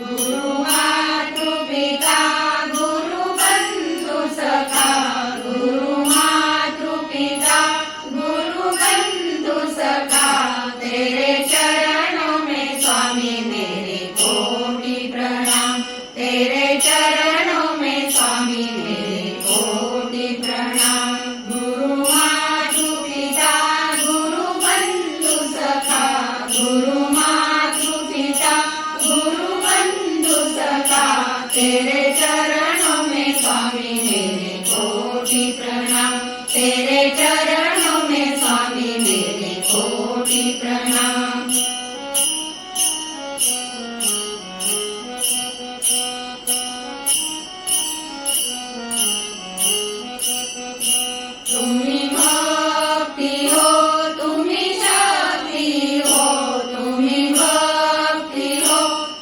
गुरु मातृपिता गुरु बंधु सखा गुरु मातृपिता गुरु बंधु सखा तेरे चरणों में स्वामी मेरे कोटि प्रणाम तेरे चरणों में स्वामी मेरे कोटि प्रणाम गुरु मातृपिता गुरु बंधु सखा गुरु मातृपिता गुरु बंधु सखा तेरे चरणों में स्वामी मेरे कोटि प्रणाम तेरे चरणों में स्वामी मेरे कोटि प्रणाम तुम्ही भक्ती हो तुम्ही शक्ती हो तुम्ही भक्ती हो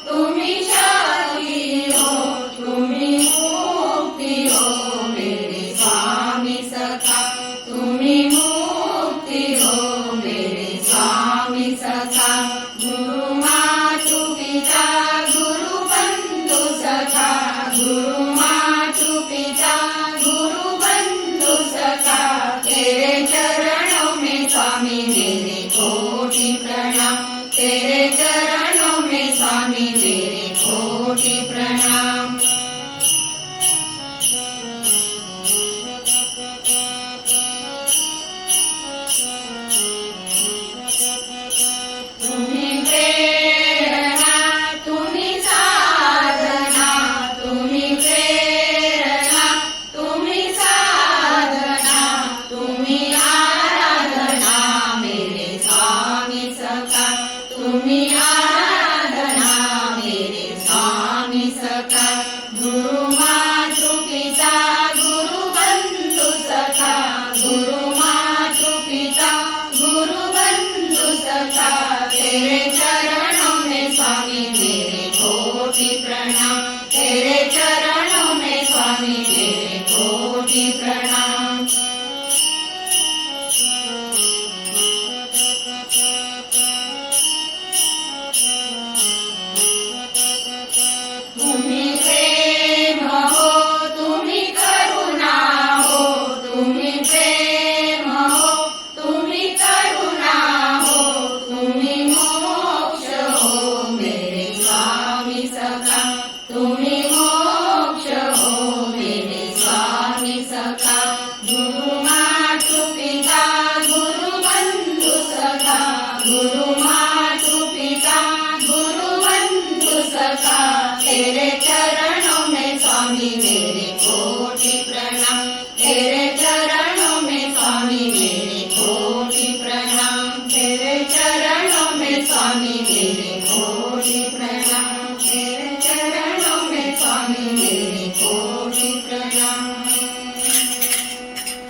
तुम्ही शक्ती हो तुम्ही मुक्ती हो मेरे स्वामी सखा तुम्ही मुक्ती हो मेरे स्वामी सखा गुरु मातृपिता गुरु बंधु सखा गुरु मातृपिता गुरु बंधु सखा तेरे चरणों में स्वामी मेरे कोटि प्रणाम तेरे चरणों में स्वामी मेरे कोटि प्रणाम तुम्ही प्रेरणा तुम्ही साधना तुम्ही प्रेरणा तुम्ही साधना तुम्ही आराधना मेरे स्वामी सखा तुम्ही आराधना मेरे स्वामी सखा गुरु मातृपिता गुरु बंधु सखा गुरु मातृपिता गुरु बंधु सखा तेरे चरणों में स्वामी मेरे कोटि प्रणाम तेरे चरणों में स्वामी मेरे कोटि प्रणाम तुम्ही प्रेम हो तुम्ही करुणा हो तुम्ही प्रेम हो तुम्ही करुणा हो तुम्ही मोक्ष हो मेरे स्वामी सखा तुम्ही मोक्ष हो मेरे स्वामी सखा गुरु मातृपिता गुरु बंधु सखा गुरु मातृपिता गुरु बंधु सखा तेरे चरणों में स्वामी मेरे कोटि प्रणाम तेरे चरणों में स्वामी मेरे कोटि प्रणाम तेरे चरणों में स्वामी मेरे